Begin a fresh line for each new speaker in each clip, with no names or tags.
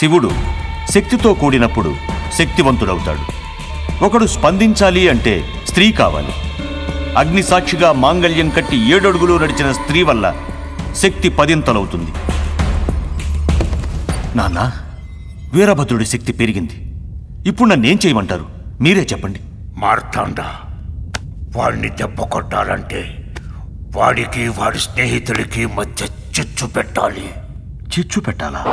శివుడు శక్తితో కూడినప్పుడు శక్తివంతుడవుతాడు. ఒకడు స్పందించాలి అంటే స్త్రీ కావాలి. అగ్నిసాక్షిగా మాంగళ్యం కట్టి 7 అడుగులు నడిచిన స్త్రీ వల్ల శక్తి 10 నాన్న, వీరభద్రుడి శక్తి పెరిగింది. ఇప్పుడు నన్నేం చేయమంటారు? మీరే చెప్పండి.
మార్తాండ, వాడిని దెబ్బ కొట్టాలంటే వాడికి వాడి స్నేహితుడికి మధ్య చిచ్చు పెట్టాలి.
చిచ్చు పెట్టాలా?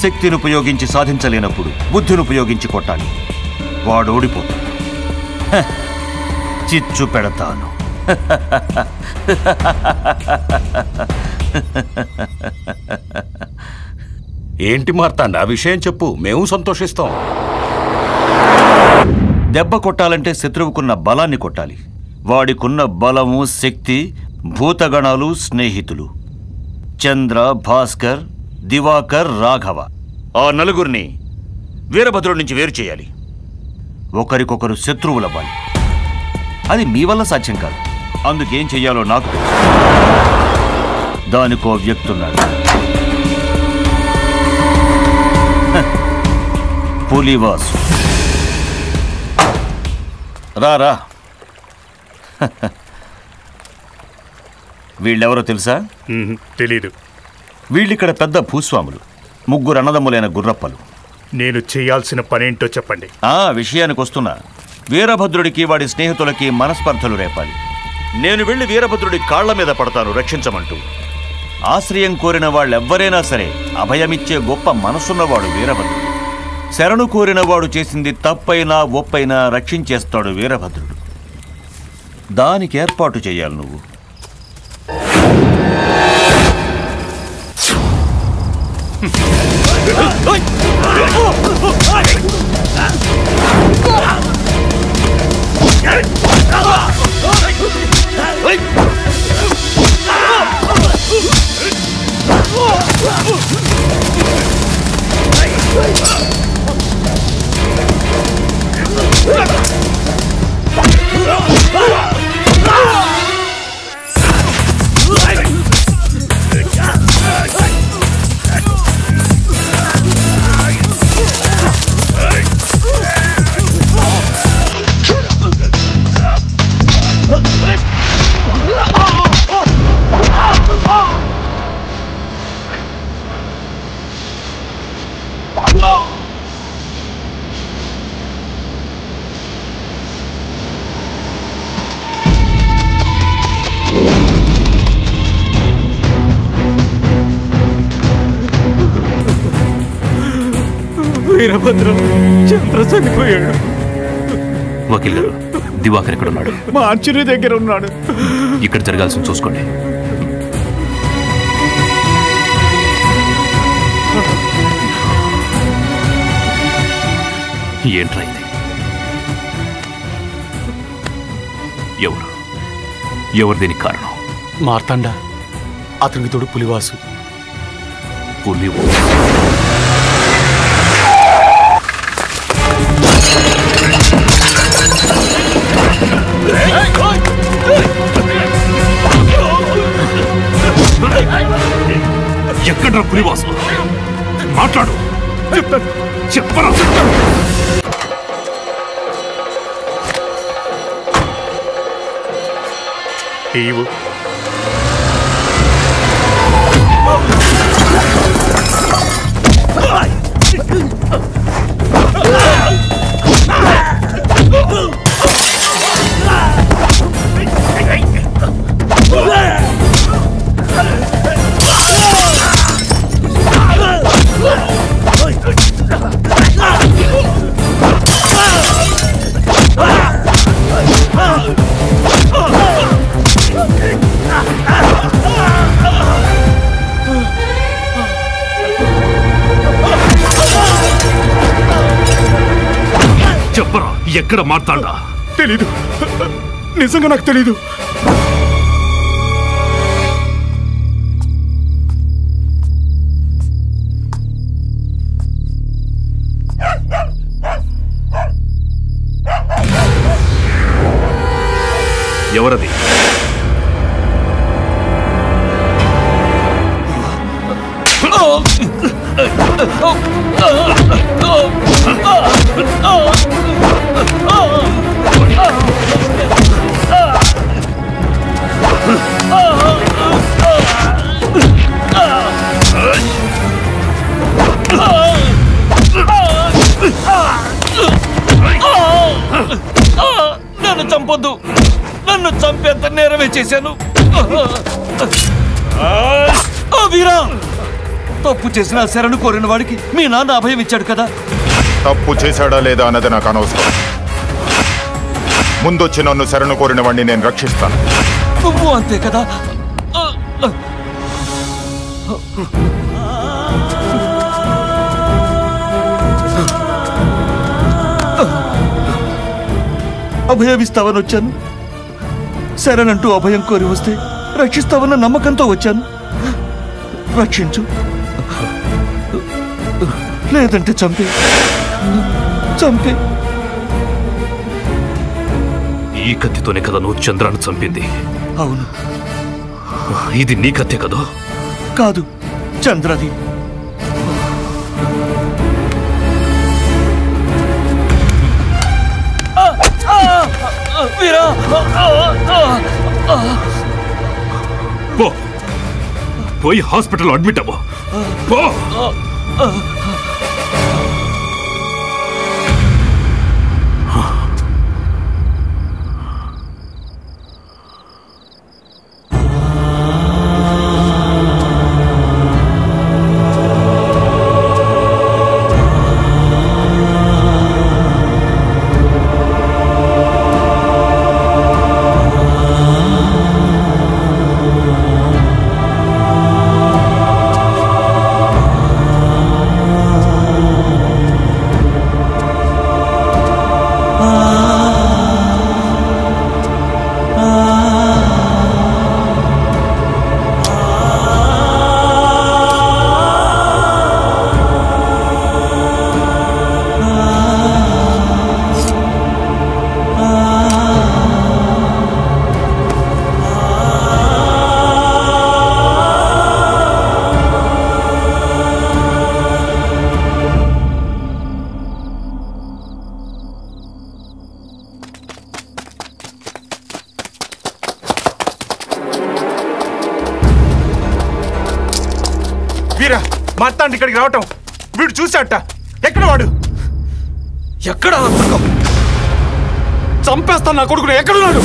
శక్తిని ఉపయోగించి సాధించలేనప్పుడు బుద్ధిని ఉపయోగించి కొట్టాలి. వాడు ఓడిపోతాడు. చిచ్చు పెడతాను.
ఏంటి మార్తాండ, ఆ విషయం చెప్పు, మేము సంతోషిస్తాం.
దెబ్బ కొట్టాలంటే శత్రువుకున్న బలాన్ని కొట్టాలి. వాడికున్న బలము, శక్తి, భూతగణాలు, స్నేహితులు చంద్ర, భాస్కర్, దివాకర్, రాఘవ, ఆ 4 వీరభద్రుడి నుంచి వేరు చేయాలి. ఒకరికొకరు శత్రువులవ్వాలి. అది మీ వల్ల సాధ్యం కాదు. అందుకేం చెయ్యాలో నాకు తెలుసు. దానికో వ్యక్తున్నాడు. పులివాసు. రా. వీళ్ళెవరో తెలుసా?
తెలీదు.
వీళ్ళిక్కడ పెద్ద భూస్వాములు. 3 అన్నదమ్ములైన గుర్రప్పలు.
నేను చేయాల్సిన పనేంటో చెప్పండి.
విషయానికి వస్తున్నా. వీరభద్రుడికి వాడి స్నేహితులకి మనస్పర్ధలు రేపాలి. నేను వెళ్ళి వీరభద్రుడి కాళ్ల మీద పడతాను రక్షించమంటూ. ఆశ్రయం కోరిన వాళ్ళెవ్వరైనా సరే అభయమిచ్చే గొప్ప మనసున్నవాడు వీరభద్రుడు. శరణు కోరిన వాడు చేసింది తప్పైనా ఒప్పైనా రక్షించేస్తాడు వీరభద్రుడు. దానికి ఏర్పాటు చెయ్యాలి నువ్వు.
వీరభద్రం చంద్ర చనిపోయాడు.
వకీల్ గారు, దివాకర్ ఎక్కడున్నాడు?
మా అంచుని దగ్గర ఉన్నాడు.
ఇక్కడ జరగాల్సింది చూసుకోండి. ఏంట్రా ఇది? ఎవరు దీనికి కారణం?
మార్తాండ, అతనికి తోడు పులివాసు.
పులివాసు? ఎక్కడ్రా పులివాసు? మాట్లాడు. చెప్పరా?
ఇవ్వు.
చెప్పరా, ఎక్కడ మార్తాండా?
తెలీదు, నిజంగా నాకు తెలీదు.
ఎవరది?
నన్ను చంపొద్దు, నన్ను చంపేంత నేరమే చేశాను. వీరా, తప్పు చేసిన శరణు కోరిన వాడికి మీ నాన్న అభయం ఇచ్చాడు కదా.
తప్పు చేశాడా లేదా అన్నది నాకు అనవసరం. ముందొచ్చి నన్ను శరణు కోరిన వాడిని నేను రక్షిస్తాను.
నువ్వు అంతే కదా. అభయం ఇస్తావని వచ్చాను. శరణంటూ అభయం కోరి వస్తే రక్షిస్తావన్న నమ్మకంతో వచ్చాను. రక్షించు, లేదంటే చంపే.
ఈ కత్తితోనే కదా నువ్వు చంద్రాన్ని చంపింది?
అవును.
ఇది నీ కత్తే కదా?
కాదు, చంద్రది. వీరా,
పోయి హాస్పిటల్ అడ్మిట్ అవ్వు. పో.
వీరా, మార్తాండ ఇక్కడికి రావటం వీడు చూశాట. ఎక్కడ వాడు?
ఎక్కడ చంపేస్తాను నా కొడుకుని. ఎక్కడున్నాడు?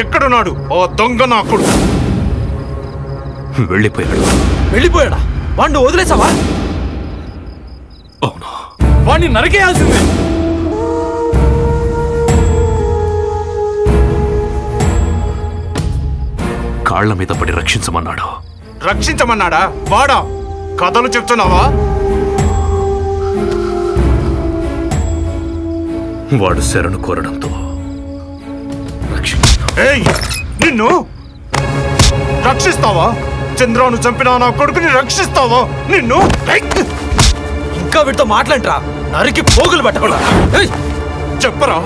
ఎక్కడున్నాడు ఓ దొంగ నా కొడుకు?
వెళ్ళిపోయాడా? వాడిని వదిలేసావా?
అవును.
వాడిని నరికేయాల్సిందే.
కాళ్ల మీద పడి రక్షించమన్నాడు.
రక్షించమన్నాడా? వాడా? కథలు చెప్తున్నావా?
వాడు శరణు కోరడంతో
నిన్ను రక్షిస్తావా? చంద్రాను చంపిన నా కొడుకుని రక్షిస్తావా? నిన్ను
ఇంకా వీటితో మాట్లాడరా? నరికి పోగులు పెట్టకుండా
చెప్పరా,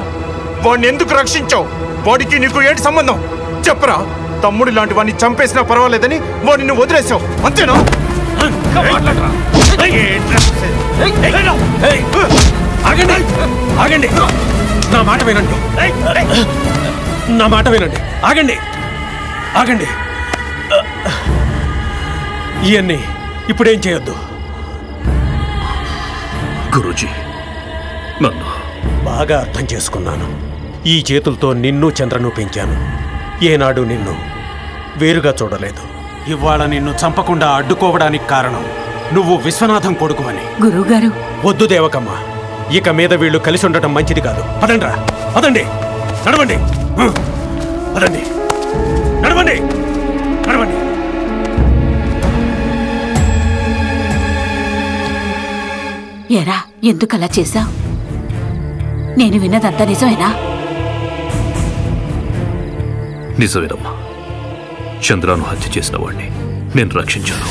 వాడిని ఎందుకు రక్షించావు? వాడికి నీకు ఏంటి సంబంధం? చెప్పరా. తమ్ముడు లాంటి వాడిని చంపేసినా పర్వాలేదని వాడిని వదిలేసావు, అంతేనా?
ఆగండి, నా మాట వినండి. నా మాట వినండి. ఆగండి. ఇవన్నీ ఇప్పుడేం చేయొద్దు.
గురూజీ, నన్ను
బాగా అర్థం చేసుకున్నాను. ఈ చేతులతో నిన్ను చంద్రను పెంచాను. ఏనాడు నిన్ను వేరుగా చూడలేదు. ఇవాళ నిన్ను చంపకుండా అడ్డుకోవడానికి కారణం నువ్వు విశ్వనాథం కొడుకు అని.
గురువుగారు,
వద్దు దేవకమ్మ, ఇక మీద వీళ్ళు కలిసి ఉండటం మంచిది కాదు. పదండ్రా, పదండి. నడవండి, పదండి, నడవండి.
ఎరా, ఎందుకలా చేశావు? నేను విన్నదంతా నిజమేనా?
నిజమేనమ్మా. చంద్రాను హత్య చేసిన వాడిని నేను రక్షించాను.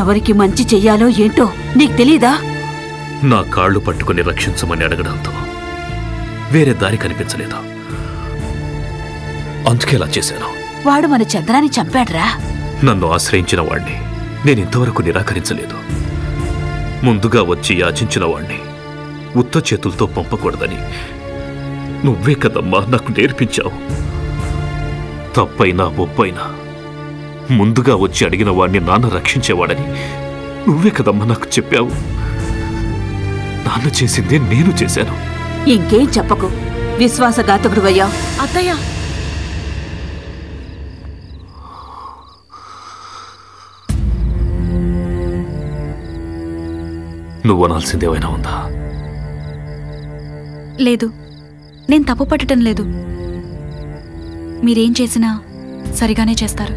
ఎవరికి మంచి చెయ్యాలో ఏంటో నీకు తెలీదా?
నా కాళ్ళు పట్టుకుని రక్షించమని అడగడంతో వేరే దారి కనిపించలేదు. అందుకే ఇలా చేశాను.
వాడు మన చంద్రాన్ని చంపాడ్రా.
నన్ను ఆశ్రయించిన వాణ్ణి నేనింతవరకు నిరాకరించలేదు. ముందుగా వచ్చి యాచించిన వాణ్ణి ఉత్త చేతులతో పంపకూడదని నువ్వే కదమ్మా నాకు నేర్పించావు. తప్పైనా ఒప్పైనా ముందుగా వచ్చి అడిగిన వాణ్ణి నాన్న రక్షించేవాడని నువ్వే కదమ్మా నాకు చెప్పావు. నాన్న చేసిందే నేను చేశాను.
ఇంకేం చెప్పకు, విశ్వాసఘాతకుడు అయ్యా.
అత్తయ్య,
నువ్వు అనాల్సిందేమైనా ఉందా?
లేదు, నేను తప్పు పట్టడం లేదు. మీరేం చేసినా సరిగానే చేస్తారు.